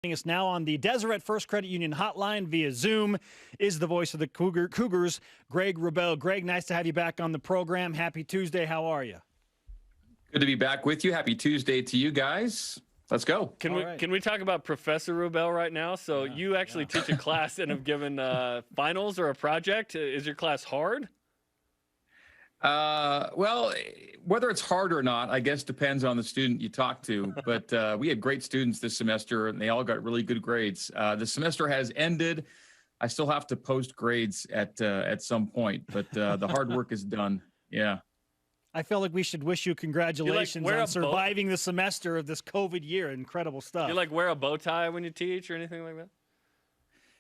Joining us now on the Deseret First Credit Union hotline via Zoom is the voice of the Cougars, Greg Wrubell. Greg, nice to have you back on the program. Happy Tuesday. How are you? Good to be back with you. Happy Tuesday to you guys. Let's go. Can we talk about Professor Wrubell right now? So you actually teach a class and have given finals or a project. Is your class hard? Well, whether it's hard or not, I guess depends on the student you talk to. But we had great students this semester, and they all got really good grades. The semester has ended. I still have to post grades at some point, but the hard work is done. Yeah. I feel like we should wish you congratulations on surviving the semester of this COVID year. Incredible stuff. Do you wear a bow tie when you teach or anything like that?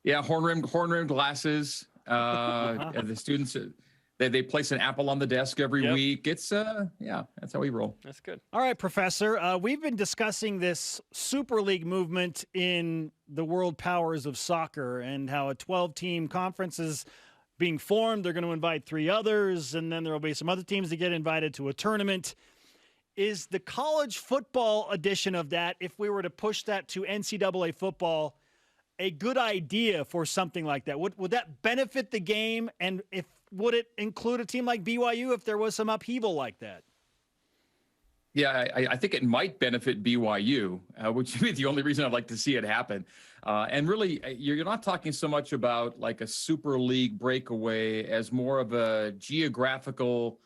Yeah, horn-rimmed glasses. The students. They place an apple on the desk every week. It's, that's how we roll. That's good. All right, Professor. We've been discussing this Super League movement in the world powers of soccer and how a 12-team conference is being formed. They're going to invite 3 others, and then there will be some other teams that get invited to a tournament. Is the college football edition of that, if we were to push that to NCAA football, a good idea for something like that? Would that benefit the game? And would it include a team like BYU if there was some upheaval like that? Yeah, I think it might benefit BYU, which is the only reason I'd like to see it happen. And really, you're not talking so much about like a Super League breakaway as more of a geographical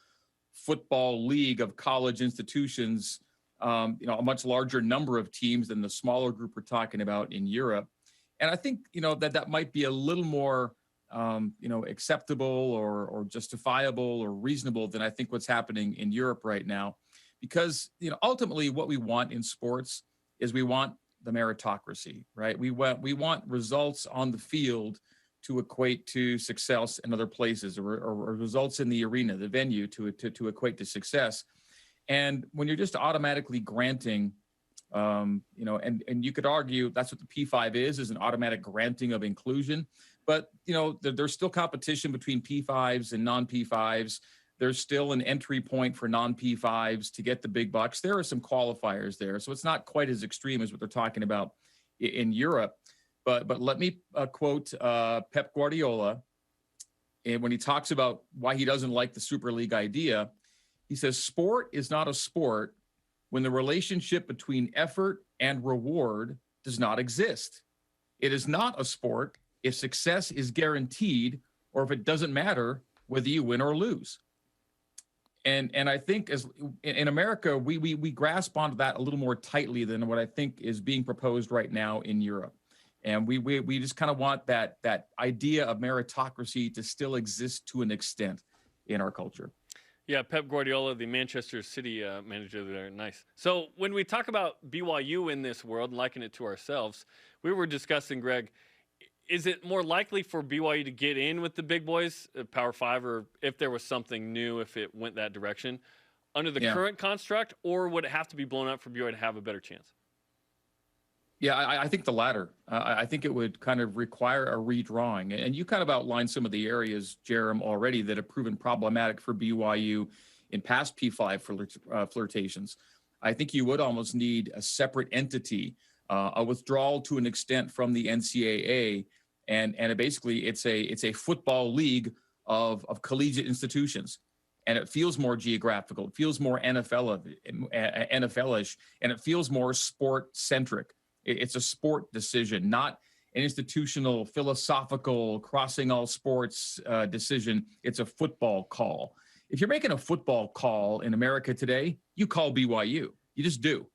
football league of college institutions, a much larger number of teams than the smaller group we're talking about in Europe. And I think, that might be a little more, acceptable or justifiable or reasonable than I think what's happening in Europe right now. Because, ultimately what we want in sports is we want the meritocracy, right? We want results on the field to equate to success in other places or results in the arena, the venue to equate to success. And when you're just automatically granting and you could argue that's what the P5 is an automatic granting of inclusion. But, there's still competition between P5s and non-P5s. There's still an entry point for non-P5s to get the big bucks. There are some qualifiers there. So it's not quite as extreme as what they're talking about in Europe. But let me quote Pep Guardiola. And when he talks about why he doesn't like the Super League idea, he says, sport is not a sport when the relationship between effort and reward does not exist. It is not a sport if success is guaranteed or if it doesn't matter whether you win or lose. And I think as in America, we grasp onto that a little more tightly than what I think is being proposed right now in Europe. And we just kind of want that idea of meritocracy to still exist to an extent in our culture. Yeah, Pep Guardiola, the Manchester City manager there. Nice. So when we talk about BYU in this world and liken it to ourselves, we were discussing, Greg, is it more likely for BYU to get in with the big boys, Power 5, or if there was something new, if it went that direction, under the current construct, or would it have to be blown up for BYU to have a better chance? Yeah, I think the latter. I think it would kind of require a redrawing. And you kind of outlined some of the areas, Jarom, already that have proven problematic for BYU in past P5 flirtations. I think you would almost need a separate entity, a withdrawal to an extent from the NCAA. And basically, it's a football league of collegiate institutions. And it feels more geographical. It feels more NFL-ish, and it feels more sport-centric. It's a sport decision, not an institutional, philosophical, crossing all sports decision. It's a football call. If you're making a football call in America today, you call BYU. You just do.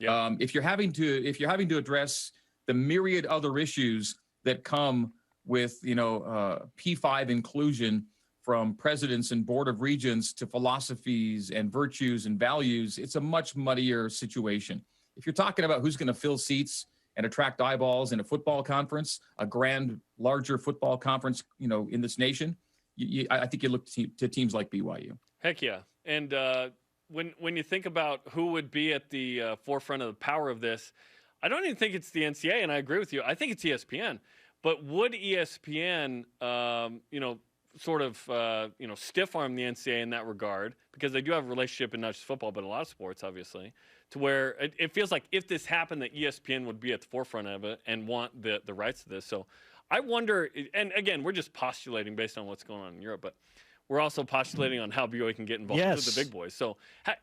Yeah. If you're having to address the myriad other issues that come with P5 inclusion, from presidents and board of regents to philosophies and virtues and values, it's a much muddier situation. If you're talking about who's going to fill seats and attract eyeballs in a football conference, a grand, larger football conference, in this nation, I think you look to teams like BYU. Heck yeah. And when you think about who would be at the forefront of the power of this, I don't even think it's the NCAA, and I agree with you. I think it's ESPN. But would ESPN, stiff arm the NCAA in that regard, because they do have a relationship in not just football, but a lot of sports, obviously, to where it feels like if this happened, that ESPN would be at the forefront of it and want the rights to this. So I wonder, and again, we're just postulating based on what's going on in Europe, but we're also postulating on how BYU can get involved with the big boys. So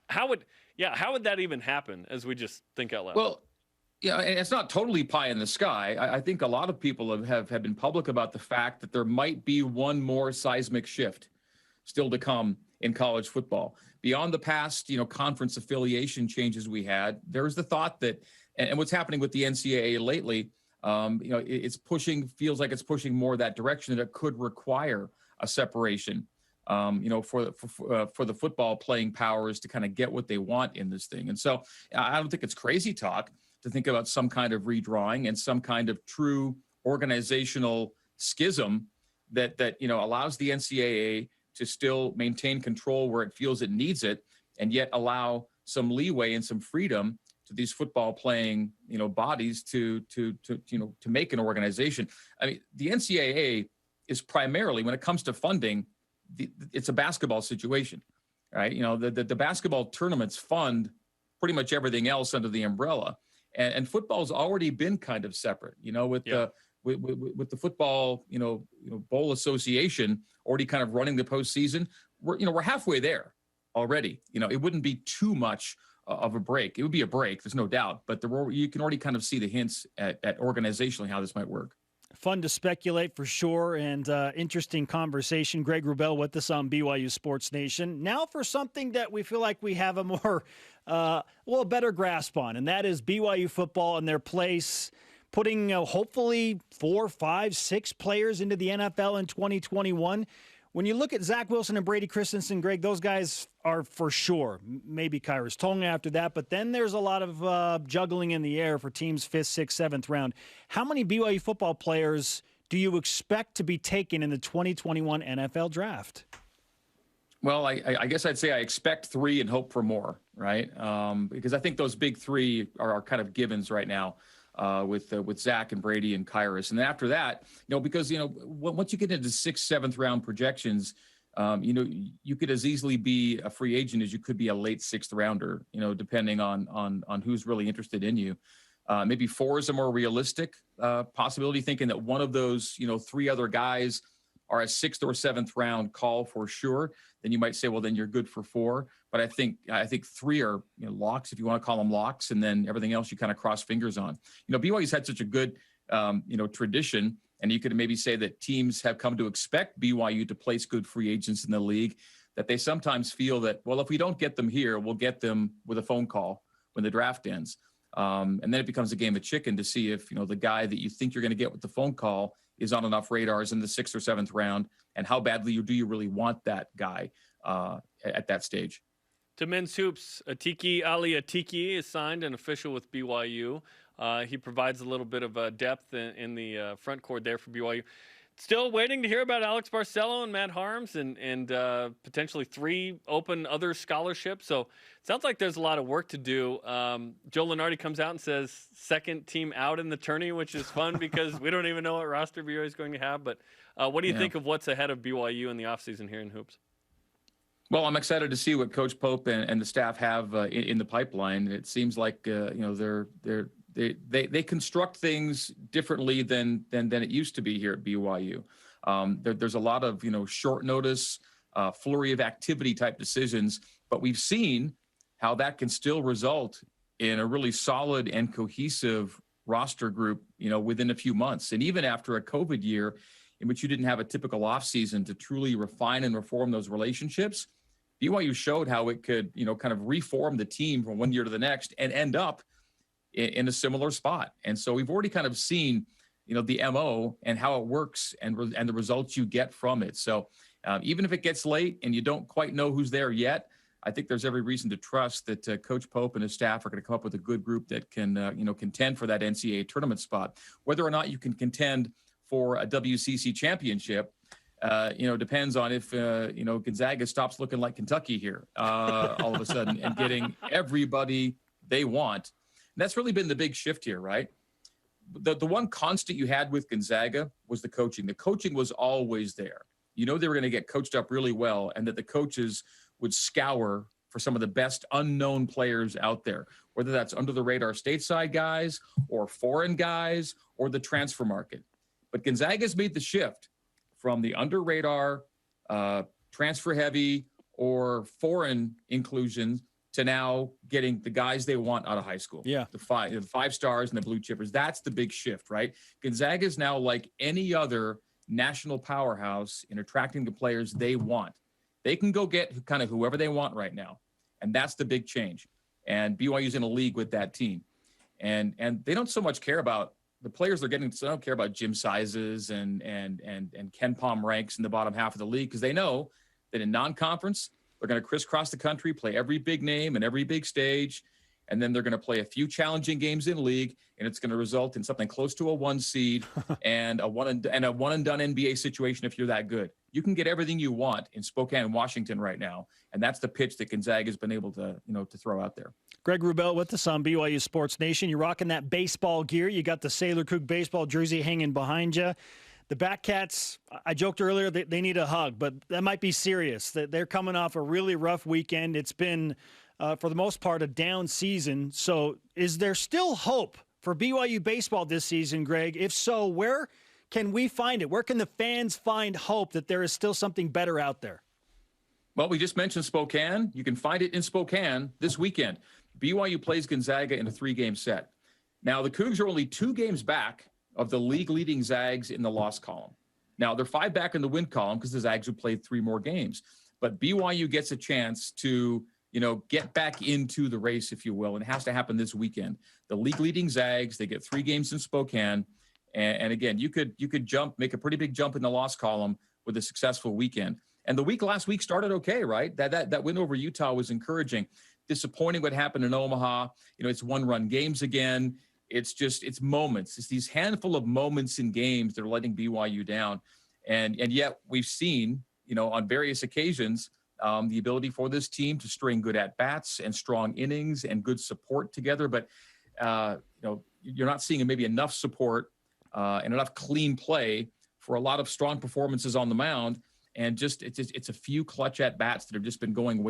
how would that even happen as we just think out loud? Well, yeah, and it's not totally pie in the sky. I think a lot of people have been public about the fact that there might be one more seismic shift still to come in college football. Beyond the past, conference affiliation changes we had, there's the thought that, and what's happening with the NCAA lately, feels like it's pushing more that direction, that it could require a separation, for the football playing powers to kind of get what they want in this thing. And so I don't think it's crazy talk to think about some kind of redrawing and some kind of true organizational schism that allows the NCAA to still maintain control where it feels it needs it, and yet allow some leeway and some freedom to these football playing, bodies to make an organization. I mean, the NCAA is primarily, when it comes to funding, it's a basketball situation, right? The basketball tournaments fund pretty much everything else under the umbrella, and football's already been kind of separate, with the football, bowl association already kind of running the postseason. We're halfway there already. It wouldn't be too much of a break. It would be a break, there's no doubt, but you can already kind of see the hints at organizationally how this might work. Fun to speculate for sure, and interesting conversation. Greg Wrubell with us on BYU Sports Nation. Now for something that we feel like we have a more, better grasp on, and that is BYU football and their place, putting hopefully 4, 5, 6 players into the NFL in 2021. When you look at Zach Wilson and Brady Christensen, Greg, those guys are for sure. Maybe Kyrus Tonga after that, but then there's a lot of juggling in the air for teams 5th, 6th, 7th round. How many BYU football players do you expect to be taken in the 2021 NFL draft? Well, I guess I'd say I expect 3 and hope for more, right? Because I think those big 3 are kind of givens right now. With Zach and Brady and Kyrus. And then after that, because, once you get into 6th, 7th round projections, you could as easily be a free agent as you could be a late 6th rounder, depending on who's really interested in you. Maybe 4 is a more realistic possibility, thinking that one of those, 3 other guys are a 6th or 7th round call for sure. Then you might say, well, then you're good for 4. But I think 3 are locks, if you want to call them locks, and then everything else you kind of cross fingers on. BYU's had such a good tradition, and you could maybe say that teams have come to expect BYU to place good free agents in the league, that they sometimes feel that, well, if we don't get them here, we'll get them with a phone call when the draft ends. And then it becomes a game of chicken to see if the guy that you think you're going to get with the phone call is on enough radars in the 6th or 7th round, and how badly do you really want that guy at that stage. To men's hoops, Atiki Ali Atiki is signed and official with BYU. He provides a little bit of depth in the front court there for BYU. Still waiting to hear about Alex Barcelo and Matt Harms and potentially 3 open other scholarships. So it sounds like there's a lot of work to do. Joe Lunardi comes out and says second team out in the tourney, which is fun because we don't even know what roster BYU is going to have. But what do you think of what's ahead of BYU in the offseason here in hoops? Well, I'm excited to see what Coach Pope and the staff have in the pipeline. It seems like they construct things differently than it used to be here at BYU. There's a lot of short notice, flurry of activity type decisions, but we've seen how that can still result in a really solid and cohesive roster group, within a few months. And even after a COVID year in which you didn't have a typical offseason to truly refine and reform those relationships, BYU showed how it could, kind of reform the team from one year to the next and end up in a similar spot. And so we've already kind of seen, the MO and how it works and the results you get from it. So even if it gets late and you don't quite know who's there yet, I think there's every reason to trust that Coach Pope and his staff are going to come up with a good group that can, contend for that NCAA tournament spot. Whether or not you can contend for a WCC championship, depends on if, Gonzaga stops looking like Kentucky here all of a sudden and getting everybody they want. And that's really been the big shift here, right? The one constant you had with Gonzaga was the coaching. The coaching was always there. They were going to get coached up really well, and that the coaches would scour for some of the best unknown players out there, whether that's under the radar stateside guys or foreign guys or the transfer market. But Gonzaga's made the shift from the under radar, transfer heavy or foreign inclusions to now getting the guys they want out of high school. Yeah. The five stars and the blue chippers. That's the big shift, right? Gonzaga is now like any other national powerhouse in attracting the players they want. They can go get kind of whoever they want right now. And that's the big change. And BYU's in a league with that team. And they don't so much care about the players they're getting. So they don't care about gym sizes and Ken Pom ranks in the bottom half of the league, because they know that in non-conference, they're going to crisscross the country, play every big name and every big stage, and then they're going to play a few challenging games in league, and it's going to result in something close to a 1 seed and a one and done NBA situation if you're that good. You can get everything you want in Spokane, Washington right now, and that's the pitch that Gonzaga has been able to throw out there. Greg Wrubell with us on BYU Sports Nation. You're rocking that baseball gear. You got the Sailor Coug baseball jersey hanging behind you. The Batcats, I joked earlier, they need a hug, but that might be serious. They're coming off a really rough weekend. It's been, for the most part, a down season. So is there still hope for BYU baseball this season, Greg? If so, where can we find it? Where can the fans find hope that there is still something better out there? Well, we just mentioned Spokane. You can find it in Spokane this weekend. BYU plays Gonzaga in a 3-game set. Now, the Cougs are only 2 games back of the league-leading Zags in the loss column. Now, they're 5 back in the win column because the Zags have played 3 more games. But BYU gets a chance to, get back into the race, if you will, and it has to happen this weekend. The league-leading Zags, they get 3 games in Spokane. And again, you could make a pretty big jump in the loss column with a successful weekend. And the last week started okay, right? That win over Utah was encouraging. Disappointing what happened in Omaha. It's 1-run games again. It's moments. It's these handful of moments in games that are letting BYU down. And yet we've seen, on various occasions, the ability for this team to string good at-bats and strong innings and good support together. But, you're not seeing maybe enough support and enough clean play for a lot of strong performances on the mound. And it's a few clutch at-bats that have just been going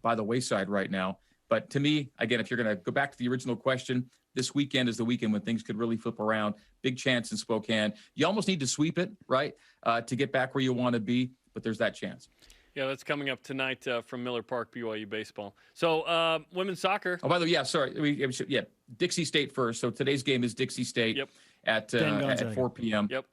by the wayside right now. But to me, again, if you're going to go back to the original question, this weekend is the weekend when things could really flip around. Big chance in Spokane. You almost need to sweep it, right, to get back where you want to be, but there's that chance. Yeah, that's coming up tonight from Miller Park, BYU baseball. So women's soccer. Oh, by the way, sorry. Dixie State first. So today's game is Dixie State at 4 p.m. Yep.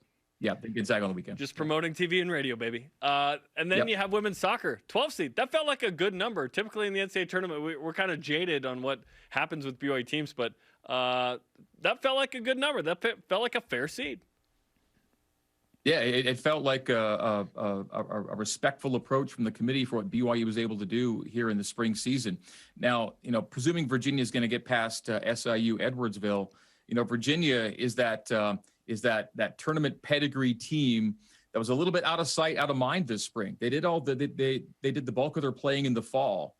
Yeah, Gonzaga on the weekend. Just promoting TV and radio, baby. And then you have women's soccer, 12 seed. That felt like a good number. Typically in the NCAA tournament, we're kind of jaded on what happens with BYU teams, but that felt like a good number. That felt like a fair seed. Yeah, it felt like a respectful approach from the committee for what BYU was able to do here in the spring season. Now, presuming Virginia is going to get past SIU Edwardsville, Virginia is that tournament pedigree team that was a little bit out of sight, out of mind this spring. They did they did the bulk of their playing in the fall,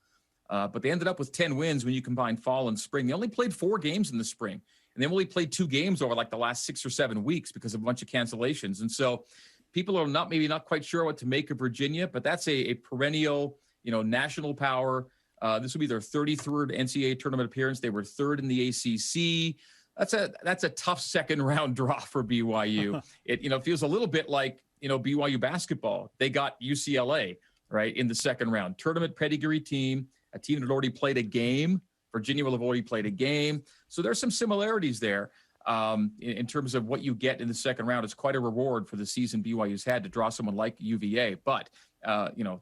but they ended up with 10 wins when you combine fall and spring. They only played 4 games in the spring, and they only played 2 games over like the last 6 or 7 weeks because of a bunch of cancellations. And so people are not quite sure what to make of Virginia, but that's a perennial, national power. This will be their 33rd NCAA tournament appearance. They were 3rd in the ACC. That's a tough second round draw for BYU. It feels a little bit like BYU basketball. They got UCLA right in the second round. Tournament pedigree team, a team that had already played a game. Virginia will have already played a game, so there's some similarities there in terms of what you get in the second round. It's quite a reward for the season BYU's had to draw someone like UVA, but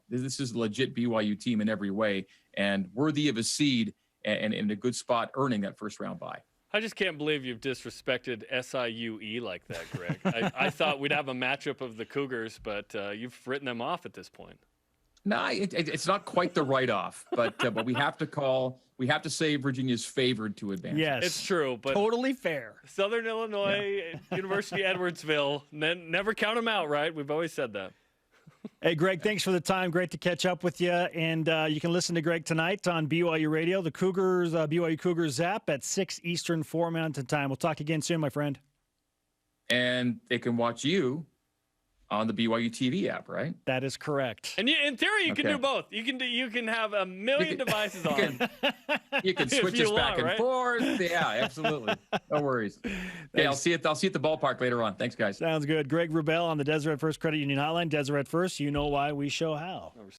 this is a legit BYU team in every way and worthy of a seed and in a good spot, earning that first round bye. I just can't believe you've disrespected SIUE like that, Greg. I thought we'd have a matchup of the Cougars, but you've written them off at this point. No, it's not quite the write-off, but we have to say Virginia's favored to advance. Yes, it's true, but totally fair. Southern Illinois, University Edwardsville, never count them out, right? We've always said that. Hey, Greg, thanks for the time. Great to catch up with you. And you can listen to Greg tonight on BYU Radio, the Cougars, BYU Cougars Zap at 6 Eastern, 4 Mountain Time. We'll talk again soon, my friend. And they can watch you on the BYU TV app, right? That is correct. And in theory, you can do both. You can have a million devices on. You can switch us back and forth. Yeah, absolutely. No worries. Okay, I'll see you at the ballpark later on. Thanks, guys. Sounds good. Greg Wrubell on the Deseret First Credit Union Hotline. Deseret First, you know why, we show how.